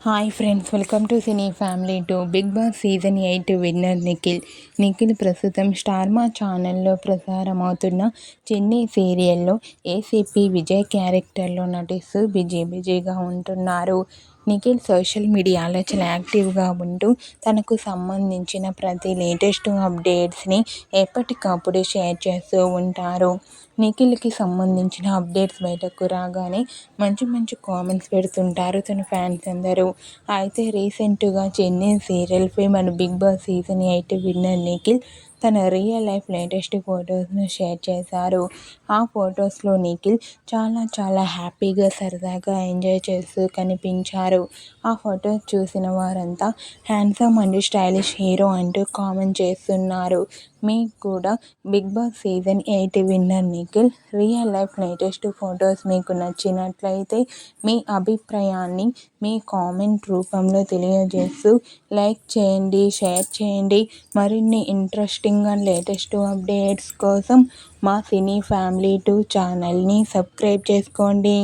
Hi friends, welcome to cine family two. Big boss season 8 winner Nikhil ప్రస్తుతం star మా ఛానల్లో ప్రసారం అవుతున్న చెన్నై సీరియల్లో ఏసీపీ విజయ్ క్యారెక్టర్లో నటిస్తూ బిజీగా ఉంటున్నారు. నిఖిల్ సోషల్ మీడియాలో చాలా యాక్టివ్గా ఉంటూ తనకు సంబంధించిన ప్రతి లేటెస్ట్ అప్డేట్స్ని ఎప్పటికప్పుడు షేర్ చేస్తూ ఉంటారు. నిఖిల్కి సంబంధించిన అప్డేట్స్ బయటకు రాగానే మంచి కామెంట్స్ పెడుతుంటారు తన ఫ్యాన్స్ అందరూ. అయితే రీసెంట్గా చెన్నై సీరియల్పై మన big boss season 8 winner Nikhil తన రియల్ లైఫ్ లేటెస్ట్ ఫొటోస్ను షేర్ చేశారు. ఆ ఫొటోస్లో నిఖిల్ చాలా హ్యాపీగా సరదాగా ఎంజాయ్ చేస్తూ కనిపించారు. ఆ ఫొటోస్ చూసిన వారంతా హ్యాండ్సమ్ అండ్ స్టైలిష్ హీరో అంటూ కామెంట్ చేస్తున్నారు. మీకు కూడా big boss season 8 winner Nikhil real life latest photos మీకు నచ్చినట్లయితే మీ అభిప్రాయాన్ని మీ కామెంట్ రూపంలో తెలియజేస్తూ లైక్ చేయండి, షేర్ చేయండి. మరిన్ని ఇంట్రెస్టింగ్ అండ్ లేటెస్ట్ అప్డేట్స్ కోసం మా సినీ ఫ్యామిలీ 2 ఛానల్ని సబ్స్క్రైబ్ చేసుకోండి.